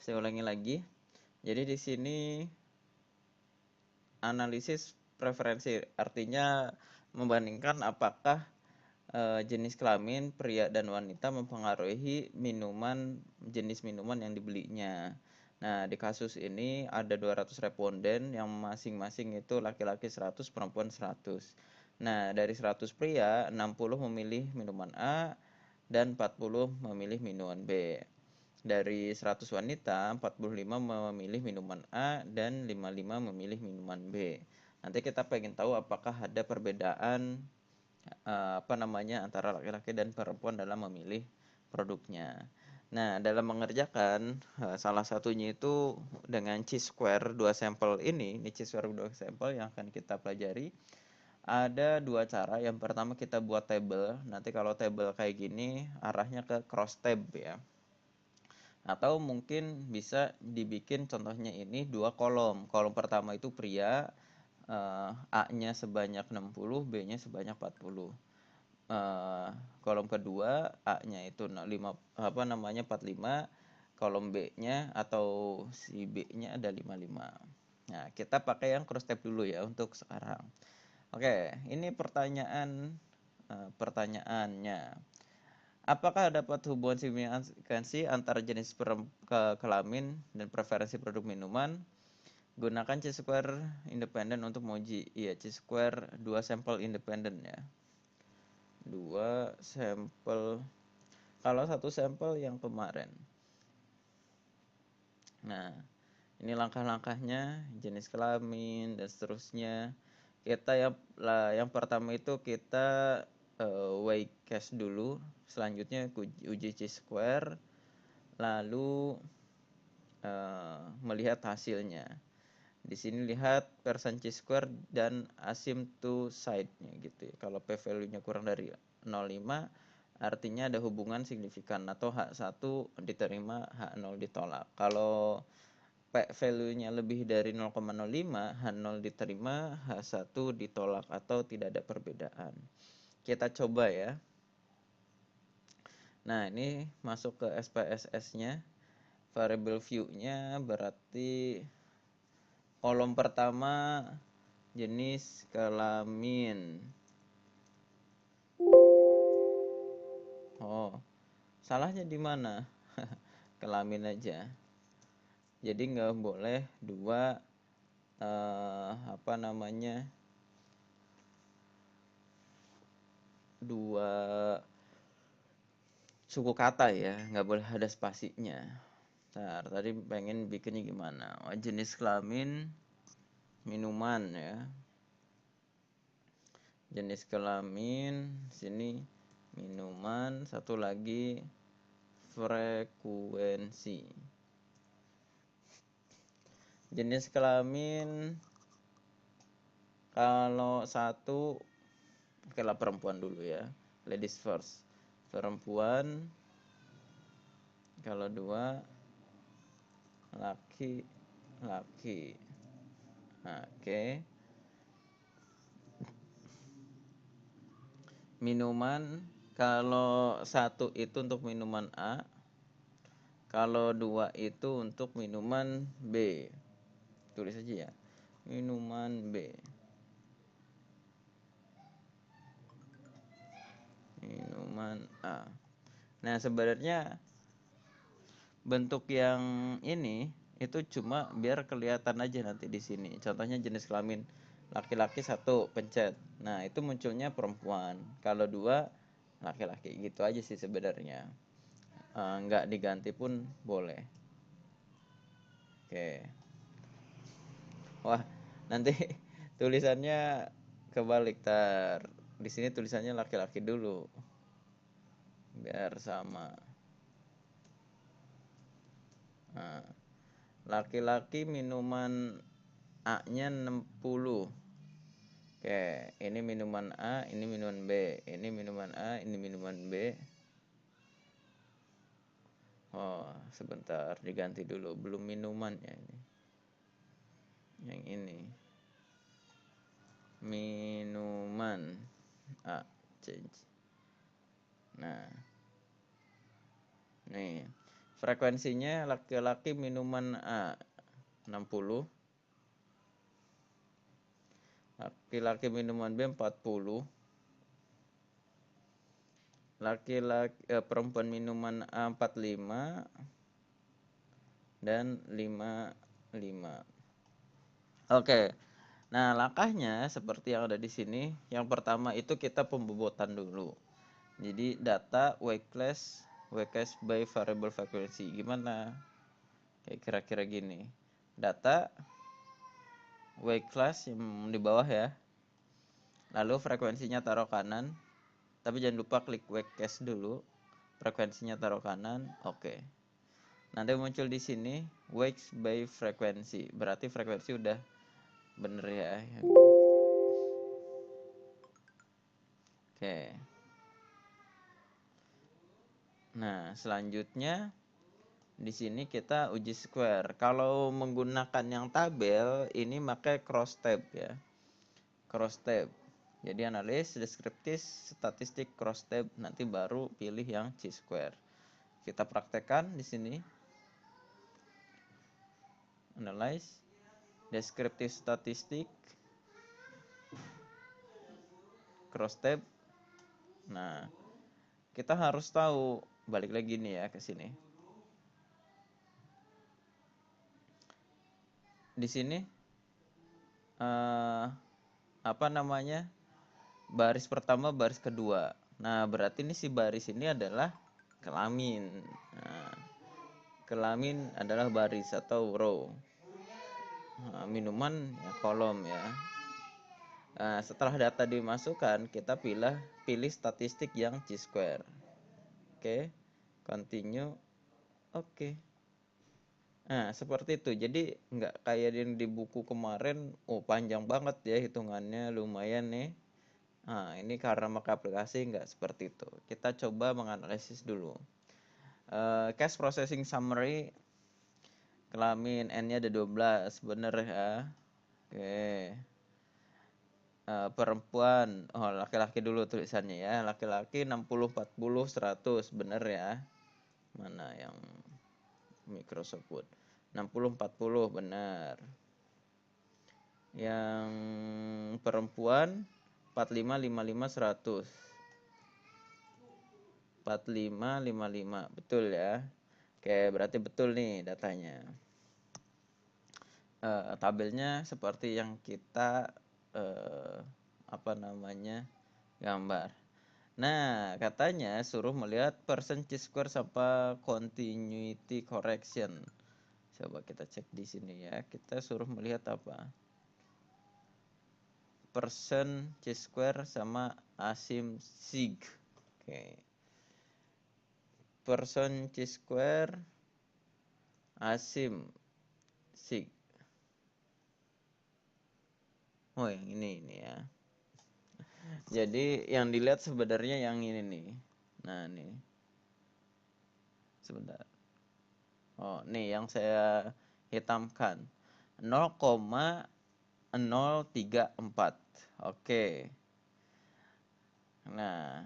Saya ulangi lagi. Jadi di sini analisis preferensi, artinya membandingkan apakah jenis kelamin pria dan wanita mempengaruhi jenis minuman yang dibelinya. Nah, di kasus ini ada 200 responden yang masing-masing itu laki-laki 100, perempuan 100. Nah, dari 100 pria, 60 memilih minuman A dan 40 memilih minuman B. Dari 100 wanita, 45 memilih minuman A dan 55 memilih minuman B. Nanti kita pengen tahu apakah ada perbedaan antara laki-laki dan perempuan dalam memilih produknya. Nah, dalam mengerjakan salah satunya itu dengan chi-square 2 sampel ini chi-square 2 sampel yang akan kita pelajari. Ada dua cara. Yang pertama kita buat table. Nanti kalau table kayak gini arahnya ke cross tab ya. Atau mungkin bisa dibikin contohnya ini dua kolom. Kolom pertama itu pria, A-nya sebanyak 60, B-nya sebanyak 40. Kolom kedua A-nya itu 45, kolom B-nya atau si B-nya ada 55. Nah, kita pakai yang cross tab dulu ya untuk sekarang. Oke, ini pertanyaannya. Apakah dapat hubungan signifikansi antara jenis kelamin dan preferensi produk minuman? Gunakan chi-square independen untuk menguji. Iya, chi-square 2 sampel independen ya. 2 sampel. Kalau satu sampel yang kemarin. Nah, ini langkah-langkahnya, jenis kelamin dan seterusnya. Yang pertama itu kita weigh case dulu, selanjutnya uji chi-square, lalu melihat hasilnya. Di sini lihat persen chi-square dan asymptote-nya gitu ya. Kalau p value-nya kurang dari 0,5 artinya ada hubungan signifikan atau H1 diterima, H0 ditolak. Kalau P value-nya lebih dari 0,05, H0 diterima, H1 ditolak atau tidak ada perbedaan. Kita coba ya. Nah, ini masuk ke SPSS-nya. Variable view-nya berarti kolom pertama jenis kelamin. Oh, salahnya di mana? Kelamin aja. Jadi nggak boleh dua dua suku kata ya, nggak boleh ada spasinya. Ntar, tadi pengen bikinnya gimana? Oh, jenis kelamin minuman ya. Jenis kelamin sini minuman, satu lagi frekuensi. Jenis kelamin kalau satu, oke lah perempuan dulu ya, ladies first. Perempuan, kalau dua laki-laki. Oke. Minuman, kalau satu itu untuk minuman A, kalau dua itu untuk minuman B. Tulis aja ya, minuman B. Minuman A. Nah, sebenarnya bentuk yang ini itu cuma biar kelihatan aja nanti di sini. Contohnya jenis kelamin laki-laki satu pencet. Nah, itu munculnya perempuan. Kalau dua laki-laki gitu aja sih sebenarnya. Nggak diganti pun boleh. Oke. Wah, nanti tulisannya kebalik tar. Di sini tulisannya laki-laki dulu. Biar sama. Nah, laki-laki minuman A-nya 60. Oke, ini minuman A, ini minuman B. Ini minuman A, ini minuman B. Oh, sebentar diganti dulu, belum minuman ya ini. Yang ini. Minuman A, change. Nah. Nih. Frekuensinya laki-laki minuman A 60, laki-laki minuman B 40, perempuan minuman A 45 dan 55. Oke. Nah, langkahnya seperti yang ada di sini. Yang pertama itu kita pembobotan dulu. Jadi data weight class by variable frequency. Gimana? Kayak kira-kira gini. Data weight class yang di bawah ya. Lalu frekuensinya taruh kanan. Tapi jangan lupa klik weight class dulu. Frekuensinya taruh kanan. Oke. Nanti muncul di sini weight by frequency. Berarti frekuensi udah bener ya. Oke. Nah, selanjutnya di sini kita uji square. Kalau menggunakan yang tabel, ini pakai cross tab ya. Cross tab. Jadi analis, deskriptif, statistik, cross tab, nanti baru pilih yang chi-square. Kita praktekkan di sini. Analyze, deskriptif, statistik, cross tab. Nah, kita harus tahu, balik lagi nih ya ke sini. Di sini baris pertama, baris kedua. Nah, berarti ini si baris ini adalah kelamin. Nah, kelamin adalah baris atau row. Nah, minuman ya kolom ya. Nah, setelah data dimasukkan, kita pilih statistik yang chi-square. Oke, continue. Oke. Nah, seperti itu. Jadi nggak kayak yang di buku kemarin, panjang banget ya hitungannya, lumayan nih. Nah, ini karena pakai aplikasi nggak seperti itu. Kita coba menganalisis dulu. Cash processing summary, kelamin N-nya ada 12, bener ya. Oke. Perempuan, laki-laki dulu tulisannya ya. Laki-laki 60, 40, 100, bener ya. Mana yang Microsoft Word? 60, 40, benar. Yang perempuan 45, 55, 100. 45, 55, betul ya. Oke, berarti betul nih datanya. Tabelnya seperti yang kita gambar. Nah, katanya suruh melihat percent chi-square sama continuity correction. Coba kita cek di sini ya. Kita suruh melihat apa? Percent chi-square sama asim sig. Oke. Percent chi-square asim sig. Oh, yang ini ya. Jadi yang dilihat sebenarnya yang ini nih. Nah, nih. Sebentar. Oh, nih yang saya hitamkan. 0,034. Oke. Nah,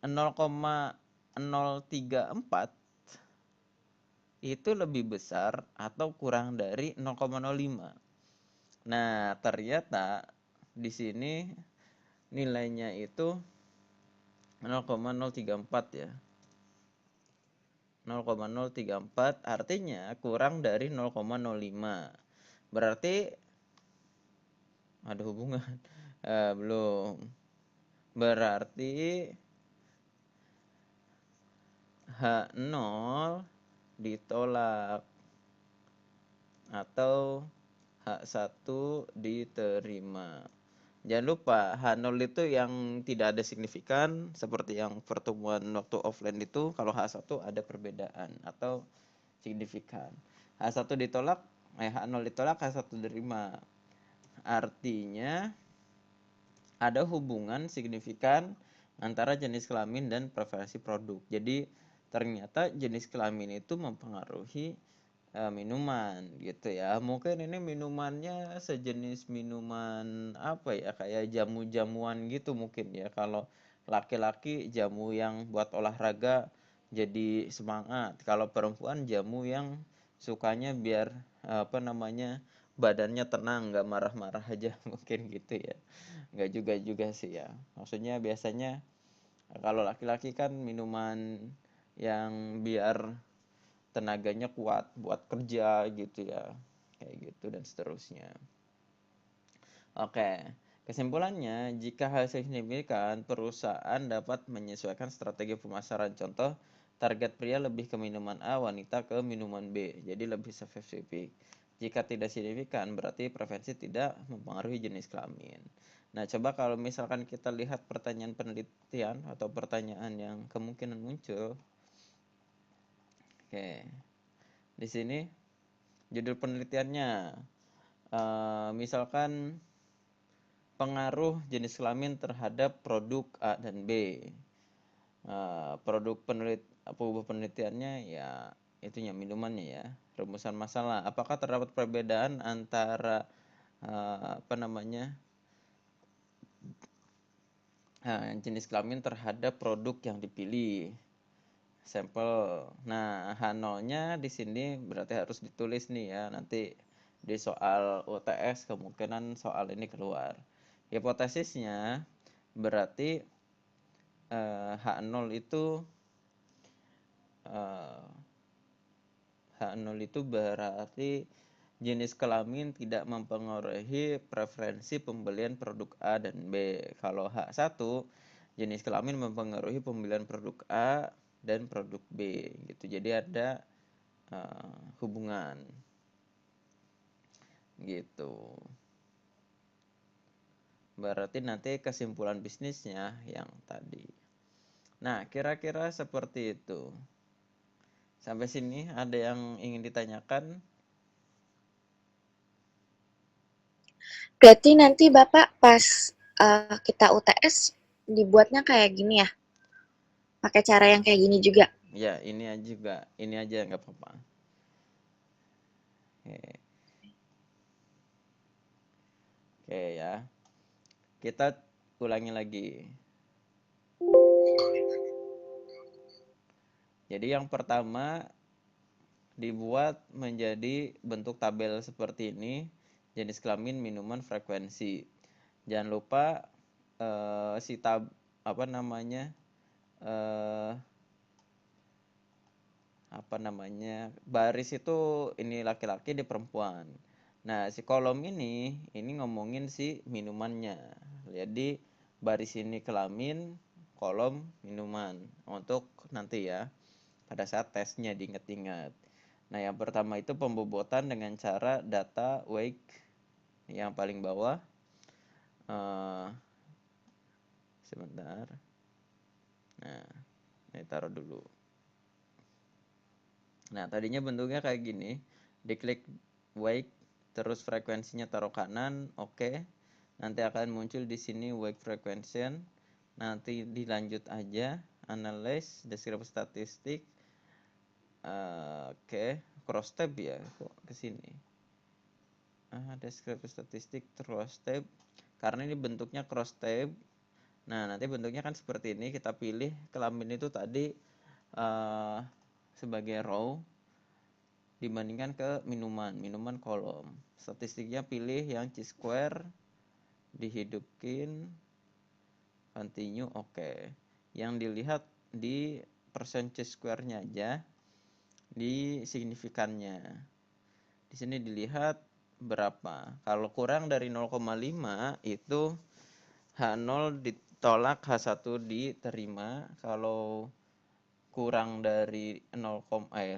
0,034 itu lebih besar atau kurang dari 0,05. Nah, ternyata di sini nilainya itu 0,034 ya. 0,034 artinya kurang dari 0,05. Berarti ada hubungan? Belum. Berarti H0 ditolak atau H1 diterima. Jangan lupa H0 itu yang tidak ada signifikan, seperti yang pertemuan waktu offline itu. Kalau H1 ada perbedaan atau signifikan. H1 ditolak, H0 ditolak, H1 diterima. Artinya ada hubungan signifikan antara jenis kelamin dan preferensi produk. Jadi ternyata jenis kelamin itu mempengaruhi minuman gitu ya. Mungkin ini minumannya sejenis minuman apa ya, kayak jamu-jamuan gitu mungkin ya. Kalau laki-laki jamu yang buat olahraga jadi semangat. Kalau perempuan jamu yang sukanya biar badannya tenang, nggak marah-marah aja mungkin gitu ya. Nggak juga sih ya. Maksudnya biasanya kalau laki-laki kan minuman yang biar tenaganya kuat buat kerja gitu ya. Kayak gitu dan seterusnya. Oke, kesimpulannya, jika hasil signifikan, perusahaan dapat menyesuaikan strategi pemasaran. Contoh, target pria lebih ke minuman A, wanita ke minuman B, jadi lebih spesifik. Jika tidak signifikan, berarti preferensi tidak mempengaruhi jenis kelamin. Nah, coba kalau misalkan kita lihat pertanyaan penelitian atau pertanyaan yang kemungkinan muncul. Oke, di sini judul penelitiannya, misalkan pengaruh jenis kelamin terhadap produk A dan B. Produk penelitiannya ya itunya minumannya ya. Rumusan masalah. Apakah terdapat perbedaan antara jenis kelamin terhadap produk yang dipilih? Sampel. Nah, H0-nya di sini berarti harus ditulis nih ya. Nanti di soal UTS kemungkinan soal ini keluar. Hipotesisnya berarti H0 itu H0 itu berarti jenis kelamin tidak mempengaruhi preferensi pembelian produk A dan B. Kalau H1 jenis kelamin mempengaruhi pembelian produk A dan produk B gitu. Jadi ada hubungan gitu. Berarti nanti kesimpulan bisnisnya yang tadi. Nah, kira-kira seperti itu. Sampai sini ada yang ingin ditanyakan? Berarti nanti Bapak pas kita UTS dibuatnya kayak gini ya? Pakai cara yang kayak gini juga? Ya, ini aja nggak apa-apa. Oke ya. Kita ulangi lagi. Jadi yang pertama dibuat menjadi bentuk tabel seperti ini, jenis kelamin, minuman, frekuensi. Jangan lupa baris itu ini laki-laki di perempuan. Nah, si kolom ini ngomongin si minumannya. Jadi baris ini kelamin, kolom minuman untuk nanti ya pada saat tesnya diingat-ingat. Nah, yang pertama itu pembobotan dengan cara data weight yang paling bawah. Sebentar. Nah, ini taruh dulu. Nah, tadinya bentuknya kayak gini. Diklik wake, terus frekuensinya taruh kanan, oke. Nanti akan muncul di sini wake frequency. Nanti dilanjut aja, analyze, descriptive statistik. Oke, cross tab ya, kok ke sini. Descriptive statistik cross tab. Karena ini bentuknya cross tab. Nah, nanti bentuknya kan seperti ini. Kita pilih kelamin itu tadi sebagai row dibandingkan ke minuman kolom. Statistiknya pilih yang chi-square, dihidupin, continue, oke. Yang dilihat di persen chi-square-nya aja, di signifikannya. Di sini dilihat berapa. Kalau kurang dari 0,5 itu H0 ditolak, H1 diterima. Kalau kurang dari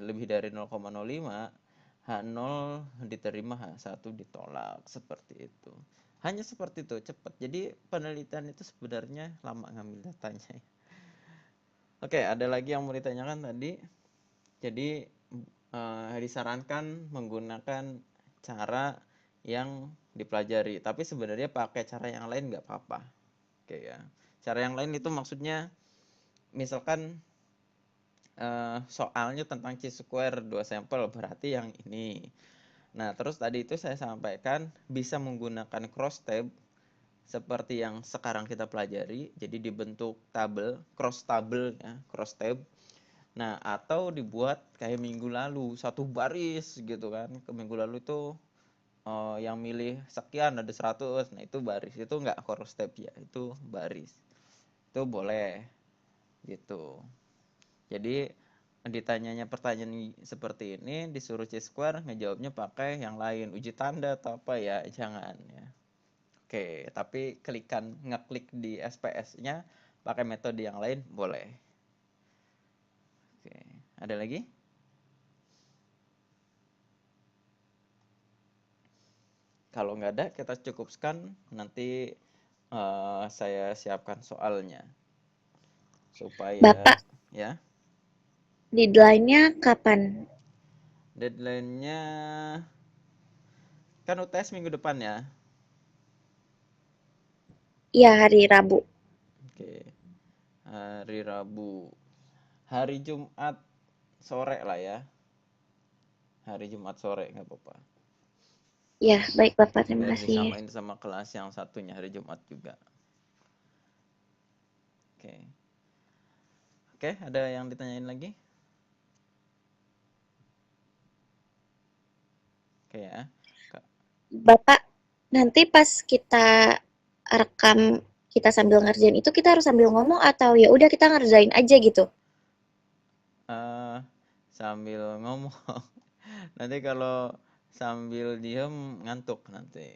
lebih dari 0,05 H0 diterima, H1 ditolak, seperti itu. Hanya seperti itu, cepat. Jadi penelitian itu sebenarnya lama ngambil datanya. Oke, ada lagi yang mau ditanyakan tadi. Jadi disarankan menggunakan cara yang dipelajari, tapi sebenarnya pakai cara yang lain nggak apa-apa. Oke ya. Cara yang lain itu maksudnya misalkan soalnya tentang chi-square 2 sampel, berarti yang ini. Nah, terus tadi itu saya sampaikan bisa menggunakan cross tab seperti yang sekarang kita pelajari. Jadi dibentuk tabel, cross tab. Nah, atau dibuat kayak minggu lalu, satu baris gitu kan. Ke minggu lalu itu yang milih sekian ada 100. Nah, itu baris. Itu nggak horror step ya, itu baris. Itu boleh gitu. Jadi ditanyanya pertanyaan seperti ini, disuruh C-square, ngejawabnya pakai yang lain, uji tanda atau apa ya, jangan ya. Oke, tapi ngeklik di SPS-nya pakai metode yang lain boleh. Oke, ada lagi? Kalau nggak ada, kita cukupkan. Nanti saya siapkan soalnya supaya Bapak, ya. deadline-nya kapan? Deadline-nya kan UTS minggu depan ya. Iya, hari Rabu. Oke, hari Rabu. Hari Jumat sore lah ya. Hari Jumat sore nggak apa-apa. Ya, baik Bapak, terima Biar kasih. disamain sama kelas yang satunya hari Jumat juga. Oke. Oke, ada yang ditanyain lagi? Oke ya. Bapak, nanti pas kita rekam kita sambil ngerjain itu kita harus sambil ngomong atau ya udah kita ngerjain aja gitu? eh Sambil ngomong. Nanti kalau sambil diem ngantuk nanti.